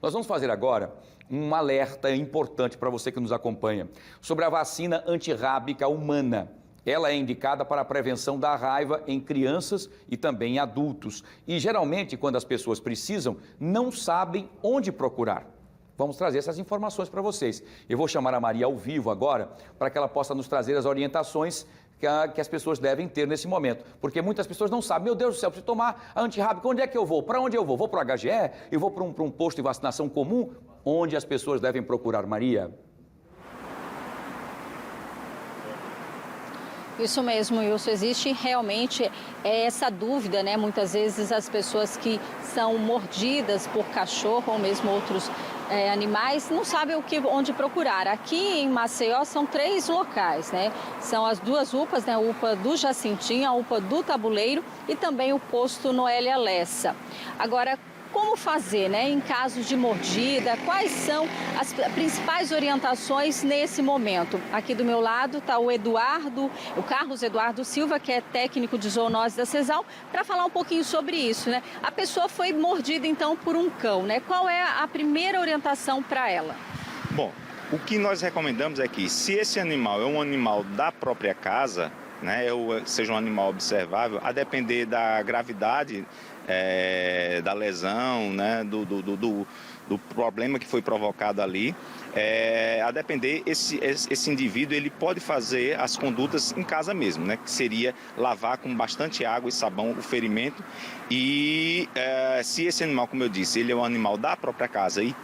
Nós vamos fazer agora um alerta importante para você que nos acompanha sobre a vacina antirrábica humana. Ela é indicada para a prevenção da raiva em crianças e também em adultos. E geralmente, quando as pessoas precisam, não sabem onde procurar. Vamos trazer essas informações para vocês. Eu vou chamar a Maria ao vivo agora para que ela possa nos trazer as orientações que as pessoas devem ter nesse momento. Porque muitas pessoas não sabem, meu Deus do céu, preciso tomar a antirrábica, onde é que eu vou? Para onde eu vou? Vou para o HGE? Eu vou para um posto de vacinação comum? Onde as pessoas devem procurar, Maria? Isso mesmo, Wilson, existe realmente essa dúvida, né? Muitas vezes as pessoas que são mordidas por cachorro ou mesmo outros animais não sabem onde procurar. Aqui em Maceió são 3 locais, né? São as 2 UPAs, né? A UPA do Jacintinho, a UPA do Tabuleiro e também o posto Noélia Lessa. Agora, como fazer, né, em casos de mordida? Quais são as principais orientações nesse momento? Aqui do meu lado está o Carlos Eduardo Silva, que é técnico de zoonose da CESAL, para falar um pouquinho sobre isso, né? A pessoa foi mordida, então, por um cão, né? Qual é a primeira orientação para ela? Bom, o que nós recomendamos é que, se esse animal é um animal da própria casa, né, ou seja um animal observável, a depender da gravidade da lesão, né, do problema que foi provocado ali, a depender, esse indivíduo ele pode fazer as condutas em casa mesmo, né, que seria lavar com bastante água e sabão o ferimento e se esse animal, como eu disse, ele é um animal da própria casa e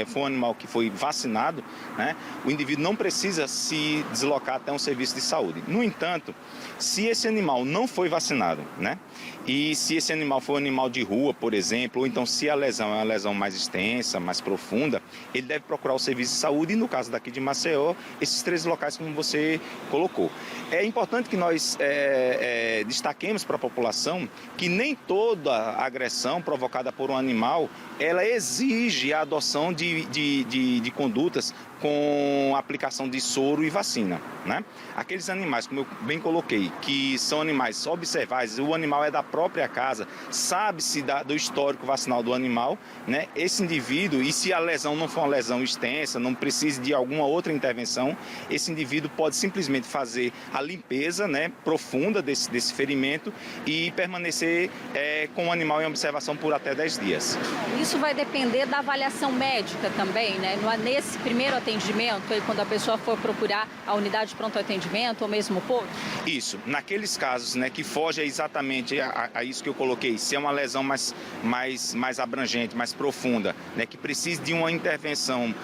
foi um animal que foi vacinado, né, o indivíduo não precisa se deslocar até um serviço de saúde. No entanto, se esse animal não foi vacinado, né, e se esse animal for um animal de rua, por exemplo, ou então se a lesão é uma lesão mais extensa, mais profunda, ele deve procurar o serviço de saúde e, no caso daqui de Maceió, esses 3 locais como você colocou. É importante que nós destaquemos para a população que nem toda agressão provocada por um animal, ela exige a adoção de condutas com aplicação de soro e vacina, né? Aqueles animais, como eu bem coloquei, que são animais observáveis, o animal é da própria casa, sabe-se do histórico vacinal do animal, né? Esse indivíduo, e se a lesão não for uma lesão extensa, não precise de alguma outra intervenção, esse indivíduo pode simplesmente fazer a limpeza, né, profunda desse ferimento e permanecer com o animal em observação por até 10 dias. Isso vai depender da avaliação médica também, né? Nesse primeiro atendimento, quando a pessoa for procurar a unidade de pronto atendimento ou mesmo o posto? Isso, naqueles casos, né, que foge exatamente a isso que eu coloquei, se é uma lesão mais abrangente, mais profunda, né, que precisa de uma intervenção,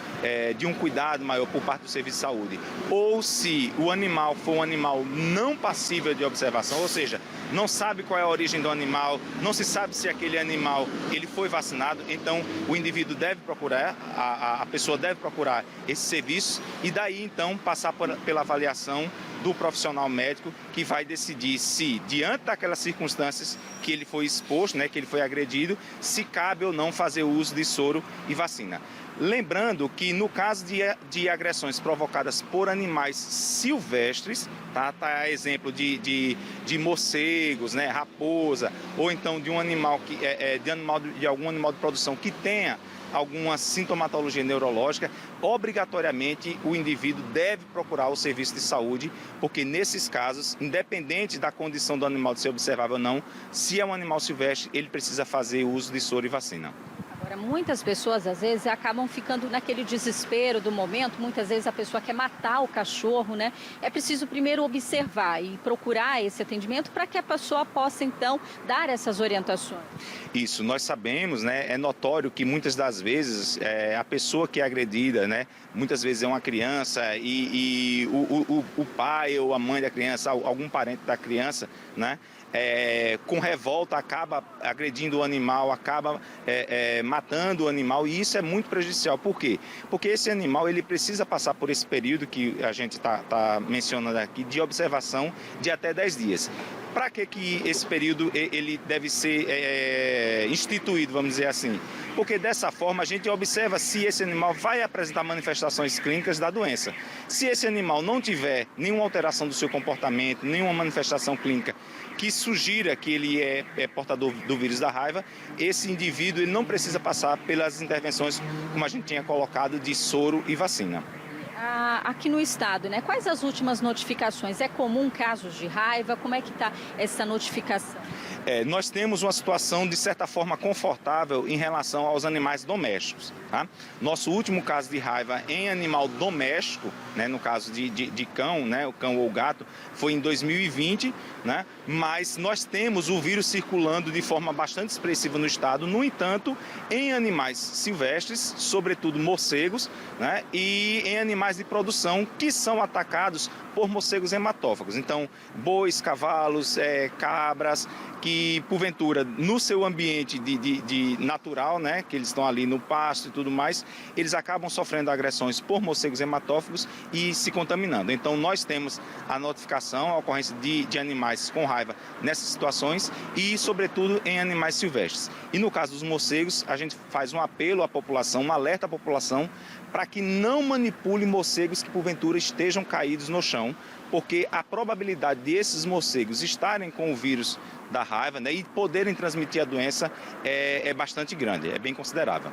de um cuidado maior por parte do serviço de saúde, ou se o animal for um animal não passível de observação, ou seja, não sabe qual é a origem do animal, não se sabe se aquele animal ele foi vacinado, então o indivíduo deve procurar, a pessoa deve procurar esse serviço e daí então passar pela avaliação do profissional médico que vai decidir se, diante daquelas circunstâncias que ele foi exposto, né, que ele foi agredido, se cabe ou não fazer uso de soro e vacina. Lembrando que no caso de agressões provocadas por animais silvestres, tá exemplo de morcegos, né, raposa, ou então de um animal de algum animal de produção que tenha alguma sintomatologia neurológica, obrigatoriamente o indivíduo deve procurar o serviço de saúde, porque nesses casos, independente da condição do animal de ser observável ou não, se é um animal silvestre, ele precisa fazer uso de soro e vacina. Agora, muitas pessoas, às vezes, acabam ficando naquele desespero do momento. Muitas vezes a pessoa quer matar o cachorro, né? É preciso primeiro observar e procurar esse atendimento para que a pessoa possa, então, dar essas orientações. Isso, nós sabemos, né? É notório que muitas das vezes a pessoa que é agredida, né? Muitas vezes é uma criança e o pai ou a mãe da criança, algum parente da criança, né? Com revolta acaba agredindo o animal, acaba matando o animal e isso é muito prejudicial. Por quê? Porque esse animal ele precisa passar por esse período que a gente está mencionando aqui de observação de até 10 dias. Para que esse período ele deve ser instituído, vamos dizer assim? porque dessa forma a gente observa se esse animal vai apresentar manifestações clínicas da doença. Se esse animal não tiver nenhuma alteração do seu comportamento, nenhuma manifestação clínica que sugira que ele é portador do vírus da raiva, esse indivíduo ele não precisa passar pelas intervenções, como a gente tinha colocado, de soro e vacina. Aqui no estado, né? Quais as últimas notificações? É comum casos de raiva? Como é que está essa notificação? Nós temos uma situação, de certa forma, confortável em relação aos animais domésticos. Tá? Nosso último caso de raiva em animal doméstico, né, no caso de cão, né, o cão ou o gato, foi em 2020, né, mas nós temos o vírus circulando de forma bastante expressiva no estado. No entanto, em animais silvestres, sobretudo morcegos, né, e em animais de produção que são atacados por morcegos hematófagos. Então, bois, cavalos, cabras, que porventura no seu ambiente de natural, né, que eles estão ali no pasto e tudo mais, eles acabam sofrendo agressões por morcegos hematófagos e se contaminando. Então nós temos a notificação, a ocorrência de animais com raiva nessas situações e sobretudo em animais silvestres. E no caso dos morcegos, a gente faz um apelo à população, um alerta à população para que não manipule morcegos que porventura estejam caídos no chão, porque a probabilidade desses morcegos estarem com o vírus da raiva, né, e poderem transmitir a doença é bastante grande, é bem considerável.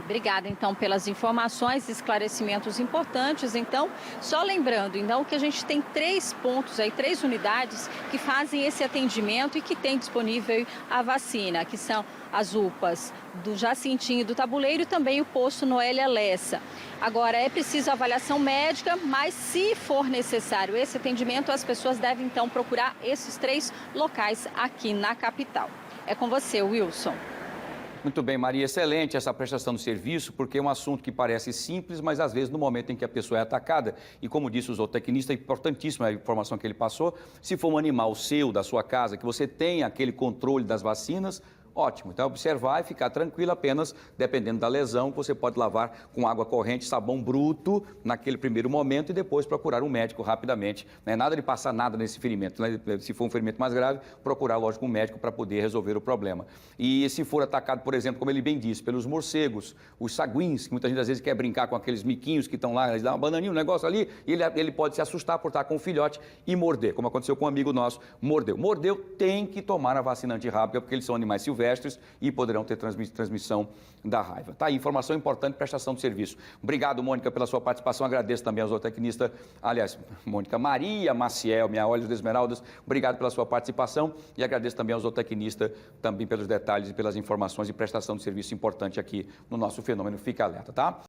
Obrigada, então, pelas informações, esclarecimentos importantes. Então, só lembrando, então, que a gente tem 3 pontos aí, 3 unidades que fazem esse atendimento e que tem disponível a vacina, que são as UPAs do Jacintinho e do Tabuleiro e também o posto Noélia Lessa. Agora, é preciso avaliação médica, mas se for necessário esse atendimento, as pessoas devem, então, procurar esses 3 locais aqui na capital. É com você, Wilson. Muito bem, Maria, excelente essa prestação de serviço, porque é um assunto que parece simples, mas às vezes no momento em que a pessoa é atacada, e como disse o zootecnista, é importantíssima a informação que ele passou, se for um animal seu, da sua casa, que você tenha aquele controle das vacinas, ótimo. Então, observar e ficar tranquilo apenas, dependendo da lesão, que você pode lavar com água corrente, sabão bruto, naquele primeiro momento e depois procurar um médico rapidamente. Não é nada de passar nada nesse ferimento, né? Se for um ferimento mais grave, procurar, lógico, um médico para poder resolver o problema. E se for atacado, por exemplo, como ele bem disse, pelos morcegos, os saguins, que muita gente às vezes quer brincar com aqueles miquinhos que estão lá, eles dão uma bananinha, um negócio ali, e ele pode se assustar por estar com um filhote e morder, como aconteceu com um amigo nosso, mordeu. Mordeu, tem que tomar a vacina antirrábica, porque eles são animais silvestres e poderão ter transmissão da raiva. Tá aí, informação importante, prestação de serviço. Obrigado, Mônica, pela sua participação. Agradeço também ao zootecnista, aliás, Mônica, Maria Maciel, minha Olhos de Esmeraldas. Obrigado pela sua participação e agradeço também ao zootecnista também pelos detalhes e pelas informações e prestação de serviço importante aqui no nosso Fenômeno Fica Alerta, tá?